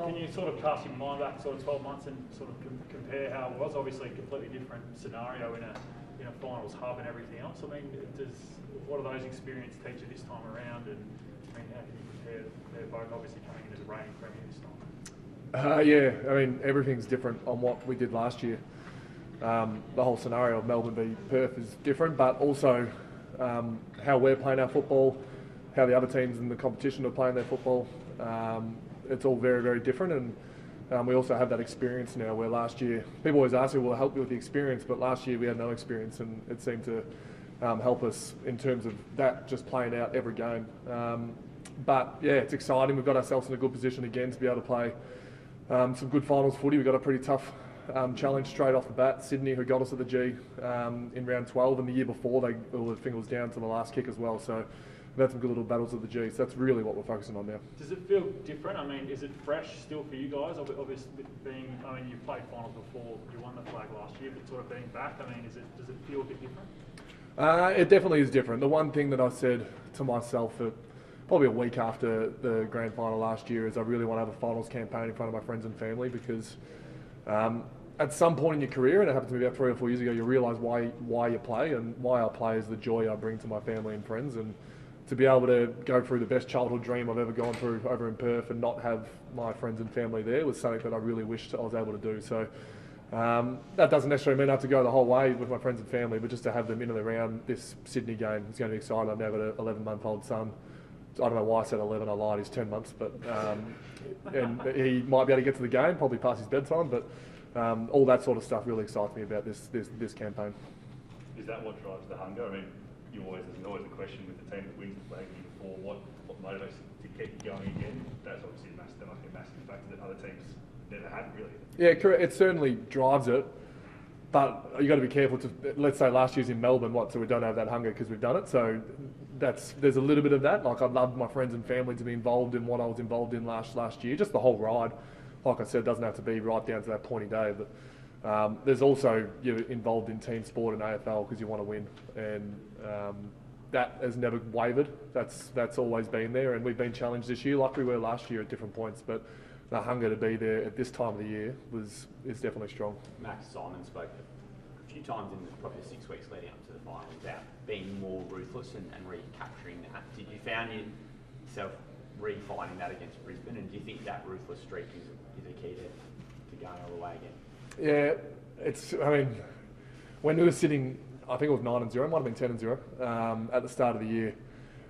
Can you sort of cast your mind back sort of 12 months and sort of compare how it was? Obviously a completely different scenario in a finals hub and everything else. I mean, what do those experiences teach you this time around? And I mean, how can you compare? They're both obviously coming in as a reigning premier this time. Yeah, I mean, everything's different on what we did last year. The whole scenario of Melbourne v Perth is different, but also how we're playing our football, how the other teams in the competition are playing their football. It's all very, very different, and we also have that experience now where last year, people always ask me, will it help you with the experience? But last year we had no experience, and it seemed to help us in terms of that, just playing out every game. But yeah, it's exciting. We've got ourselves in a good position again to be able to play some good finals footy. We've got a pretty tough challenge straight off the bat. Sydney, who got us at the G in round 12, and the year before I think it was down to the last kick as well. So we've had some good little battles at the G. So that's really what we're focusing on now. Does it feel different? I mean, is it fresh still for you guys? Obviously, you played finals before. You won the flag last year, but sort of being back, I mean, does it feel a bit different? It definitely is different. The one thing that I said to myself probably a week after the grand final last year is I really want to have a finals campaign in front of my friends and family, because at some point in your career, and it happened to me about 3 or 4 years ago, you realise why you play, and why I play is the joy I bring to my family and friends. And to be able to go through the best childhood dream I've ever gone through over in Perth and not have my friends and family there was something that I really wished I was able to do. So that doesn't necessarily mean I have to go the whole way with my friends and family, but just to have them in and around this Sydney game, it's going to be exciting. I've now got an 11-month-old son. I don't know why I said 11, I lied, he's 10 months, but and he might be able to get to the game, probably past his bedtime, but all that sort of stuff really excites me about this campaign. Is that what drives the hunger? I mean, there's always a question with the team that wins the flag before, what motivates to keep going again? That's obviously that must be a massive factor that other teams never had, really. Yeah, correct. It certainly drives it, but you got to be careful. Let's say last year's in Melbourne, so we don't have that hunger because we've done it. So there's a little bit of that. Like, I'd love my friends and family to be involved in what I was involved in last year. Just the whole ride. Like I said, doesn't have to be right down to that pointy day, but there's also, you're involved in team sport and AFL because you want to win, and that has never wavered. That's always been there, and we've been challenged this year like we were last year at different points, but the hunger to be there at this time of the year is definitely strong. Max Simon spoke a few times in probably the 6 weeks leading up to the final about being more ruthless and recapturing that. Did you found yourself refining that against Brisbane, and do you think that ruthless streak is a key to going all the way again? Yeah, I mean, when we were sitting, I think it was 9-0, it might have been 10-0 at the start of the year,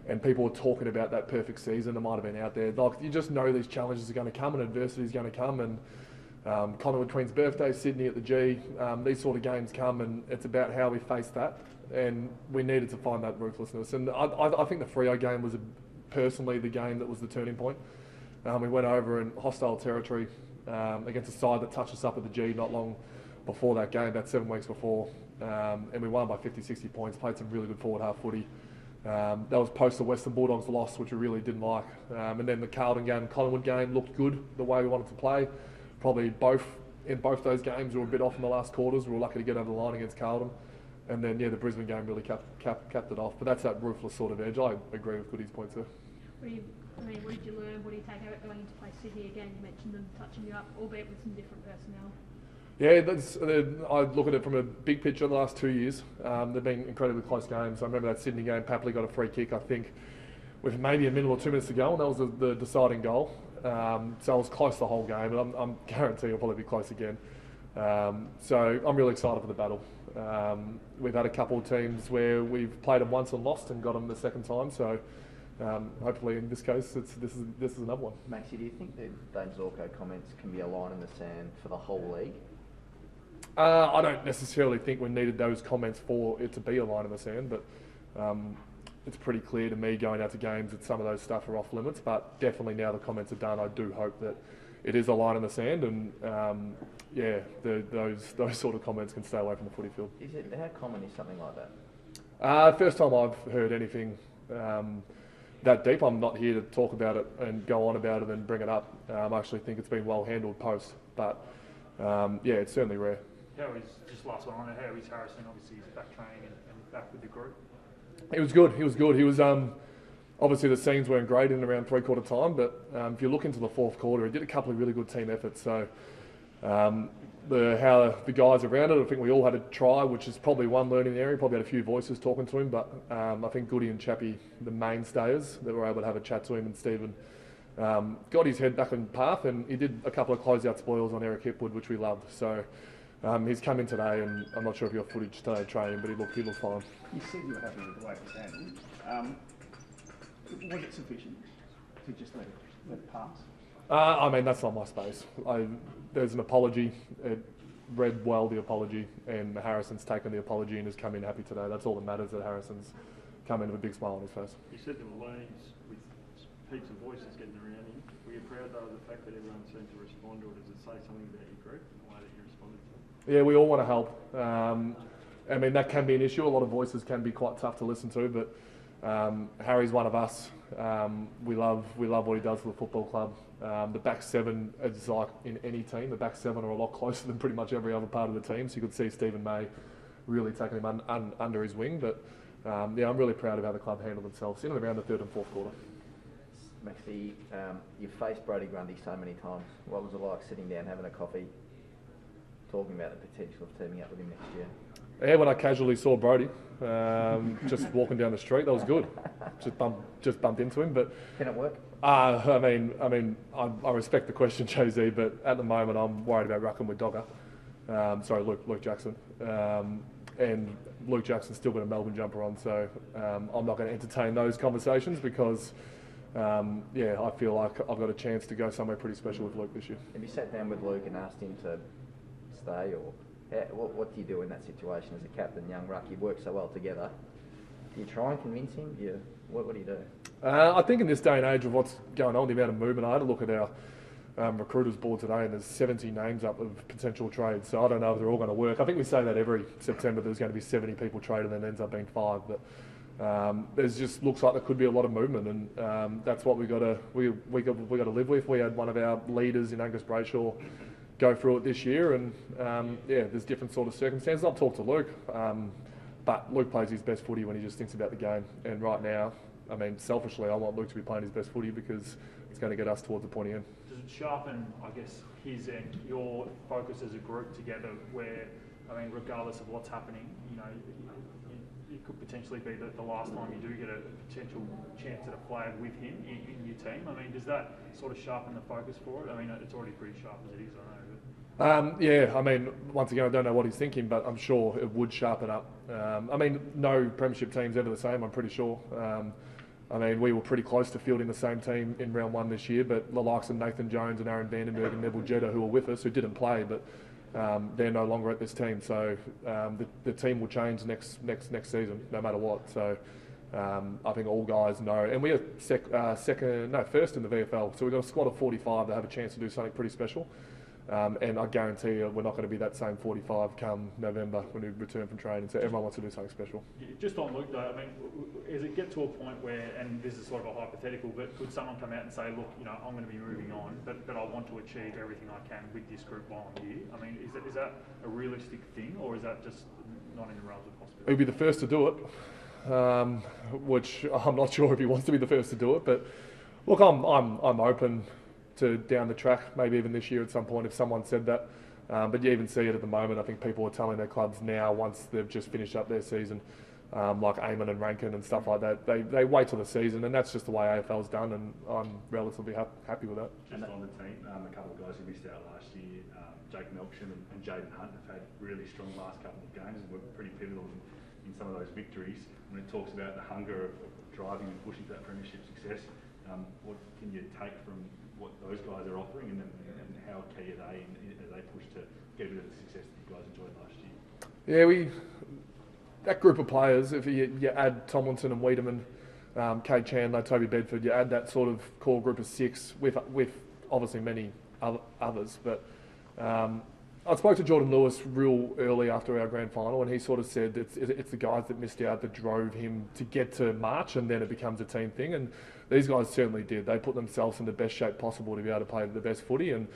and people were talking about that perfect season that might have been out there. Like, you just know these challenges are going to come and adversity is going to come, and Collingwood Queen's birthday, Sydney at the G, these sort of games come, and it's about how we face that, and we needed to find that ruthlessness. And I think the Freo game was personally the game that was the turning point. We went over in hostile territory against a side that touched us up at the G not long before that game, about 7 weeks before, and we won by 50, 60 points, played some really good forward half footy. That was post the Western Bulldogs loss, which we really didn't like. And then the Carlton game, Collingwood game looked good the way we wanted to play. Probably in both those games we were a bit off in the last quarters. We were lucky to get over the line against Carlton. And then, the Brisbane game really capped it off. But that's that ruthless sort of edge. I agree with Goody's points there. What did you learn? What do you take out going into play Sydney again? You mentioned them touching you up, albeit with some different personnel. Yeah, I look at it from a big picture the last 2 years. They've been incredibly close games. I remember that Sydney game, Papley got a free kick, I think, with maybe a minute or 2 minutes to go, and that was the deciding goal. So I was close the whole game, and I'm guarantee it'll probably be close again. So I'm really excited for the battle. We've had a couple of teams where we've played them once and lost and got them the second time, so hopefully in this case this is another one. Maxie, do you think that Dane Zorko comments can be a line in the sand for the whole league? I don't necessarily think we needed those comments for it to be a line in the sand, but it's pretty clear to me going out to games that some of those stuff are off limits, but definitely now the comments are done, I do hope that it is a line in the sand, and those sort of comments can stay away from the footy field. How common is something like that? First time I've heard anything that deep. I'm not here to talk about it and go on about it and bring it up. I actually think it's been well handled post, but it's certainly rare. Just last one on it, how is Harrison? Obviously he's back training and back with the group. He was good. He was obviously the scenes weren't great in around three-quarter time, but if you look into the fourth quarter, he did a couple of really good team efforts. So how the guys around it, I think we all had a try, which is probably one learning area. Probably had a few voices talking to him, but I think Goody and Chappie, the mainstays, that were able to have a chat to him, and Stephen got his head back on path, and he did a couple of closeout spoils on Eric Hipwood, which we loved. So he's come in today, and I'm not sure if your footage today training, but he looked fine. You said you were happy with the way it was handled. Was it sufficient to just let it pass? I mean, that's not my space. There's an apology. It read well, the apology, and Harrison's taken the apology and has come in happy today. That's all that matters, that Harrison's come in with a big smile on his face. You said there were learnings with heaps of voices getting around him. Were you proud, though, of the fact that everyone seemed to respond, or does it say something about your group and the way that you responded to it? Yeah, we all want to help. I mean, that can be an issue. A lot of voices can be quite tough to listen to, but Harry's one of us. We love what he does for the football club. The back seven is like in any team. The back seven are a lot closer than pretty much every other part of the team. So you could see Stephen May really taking him under his wing. But yeah, I'm really proud of how the club handled themselves in and around the third and fourth quarter. Maxie, you've faced Brodie Grundy so many times. What was it like sitting down, having a coffee, talking about the potential of teaming up with him next year? Yeah, when I casually saw Brodie just walking down the street, that was good. Just bumped into him, but Can it work? I mean, I respect the question, Jay-Z, but at the moment I'm worried about rucking with Dogger. Sorry, Luke Jackson, and Luke Jackson's still got a Melbourne jumper on, so I'm not going to entertain those conversations because yeah, I feel like I've got a chance to go somewhere pretty special with Luke this year. Have you sat down with Luke and asked him to stay, or what do you do in that situation as a captain, young ruck? You work so well together. Do you try and convince him? What do you do? I think in this day and age of what's going on, the amount of movement, I had a look at our recruiters board today, and there's 70 names up of potential trades. So I don't know if they're all going to work. I think we say that every September there's going to be 70 people traded, and then ends up being 5. But there's just looks like there could be a lot of movement, and that's what we got to live with. We had one of our leaders in Angus Brayshaw go through it this year, and yeah, there's different sort of circumstances. I've talked to Luke, but Luke plays his best footy when he just thinks about the game. And right now, I mean, selfishly, I want Luke to be playing his best footy because it's going to get us towards the pointy end. Does it sharpen, I guess, his and your focus as a group together where, I mean, regardless of what's happening, you know, it could potentially be the last time you do get a potential chance at a flag with him in your team? I mean, does that sort of sharpen the focus for it? I mean, it's already pretty sharp as it is, I know. Yeah, I mean, once again, I don't know what he's thinking, but I'm sure it would sharpen up. I mean, no premiership team's ever the same, I'm pretty sure. I mean, we were pretty close to fielding the same team in round 1 this year, but the likes of Nathan Jones and Aaron Vandenberg and Neville Jetta, who were with us, who didn't play, but they're no longer at this team. So the team will change next season, no matter what. So I think all guys know. And we are first in the VFL. So we've got a squad of 45 that have a chance to do something pretty special. And I guarantee you we're not going to be that same 45 come November when we return from training. So everyone wants to do something special. Just on Luke though, I mean, does it get to a point where, and this is sort of a hypothetical, but could someone come out and say, look, you know, I'm going to be moving on, but I want to achieve everything I can with this group while I'm here? I mean, is that a realistic thing, or is that just not in the realms of possibility? He'll be the first to do it, which I'm not sure if he wants to be the first to do it. But look, I'm open to down the track, maybe even this year at some point if someone said that. But you even see it at the moment. I think people are telling their clubs now, once they've just finished up their season, like Eamon and Rankin and stuff like that, they wait till the season, and that's just the way AFL's done, and I'm relatively happy with that. Just on the team, a couple of guys who missed out last year, Jake Melksham and Jaden Hunt have had really strong last couple of games and were pretty pivotal in some of those victories. When it talks about the hunger of driving and pushing for that premiership success, what can you take from what those guys are offering, and how key are they as they push to get a bit of the success that you guys enjoyed last year? Yeah, that group of players, if you add Tomlinson and Wiedemann, Cade Chandler, Toby Bedford, you add that sort of core group of 6 with obviously many others. But I spoke to Jordan Lewis real early after our grand final, and he sort of said it's the guys that missed out that drove him to get to March, and then it becomes a team thing. And these guys certainly did. They put themselves in the best shape possible to be able to play the best footy. And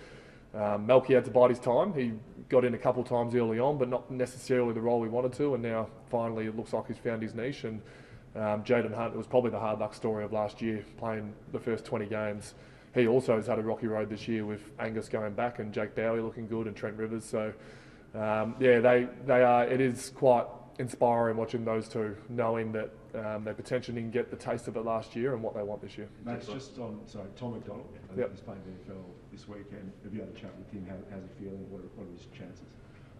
Melky had to bide his time. He got in a couple of times early on, but not necessarily the role he wanted to. And now finally it looks like he's found his niche. And Jaden Hunt, it was probably the hard luck story of last year, playing the first 20 games. He also has had a rocky road this year with Angus going back and Jake Bowie looking good and Trent Rivers. So, they are. It is quite inspiring watching those two, knowing that they potentially didn't get the taste of it last year and what they want this year. Matt's just on. Sorry, Tom McDonald. I think he's playing VFL this weekend. Have you had a chat with him? How's he feeling? What are his chances?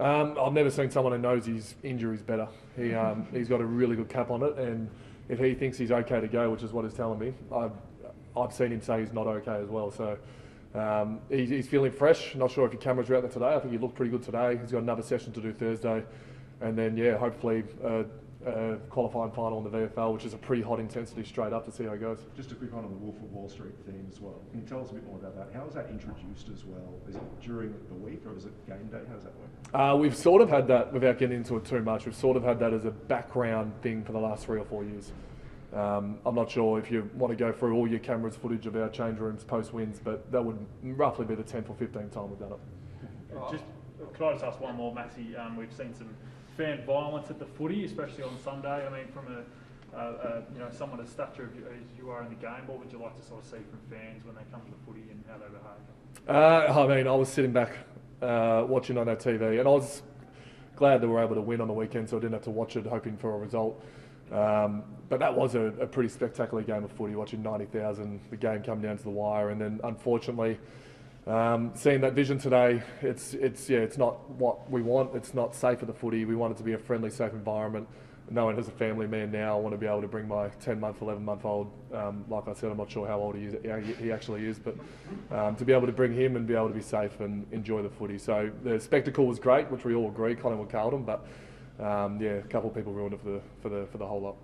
I've never seen someone who knows his injuries better. He's got a really good cap on it, and if he thinks he's okay to go, which is what he's telling me, I've seen him say he's not okay as well. So he's feeling fresh. Not sure if your cameras are out there today. I think he looked pretty good today. He's got another session to do Thursday, and then hopefully a qualifying final in the VFL, which is a pretty hot intensity straight up to see how it goes. Just a quick one on the Wolf of Wall Street theme as well. Can you tell us a bit more about that? How is that introduced as well? Is it during the week or is it game day? How does that work? We've sort of had that, without getting into it too much, we've sort of had that as a background thing for the last 3 or 4 years. I'm not sure if you want to go through all your cameras footage of our change rooms post-wins, but that would roughly be the 10th or 15th time we've done it. Could I just ask one more, Maxie? We've seen some fan violence at the footy, especially on Sunday. I mean, from someone as stature as you are in the game, what would you like to sort of see from fans when they come to the footy and how they behave? I was sitting back watching on our TV, and I was glad that we were able to win on the weekend, so I didn't have to watch it hoping for a result. But that was a pretty spectacular game of footy, watching 90,000, the game come down to the wire, and then unfortunately seeing that vision today, it's not what we want. It's not safe for the footy. We want it to be a friendly, safe environment. Knowing as a family man now, I want to be able to bring my 10-month, 11-month-old, like I said, I'm not sure how old he actually is, but to be able to bring him and be able to be safe and enjoy the footy. So the spectacle was great, which we all agree, Collingwood Carlton, but a couple of people ruined it for the whole lot.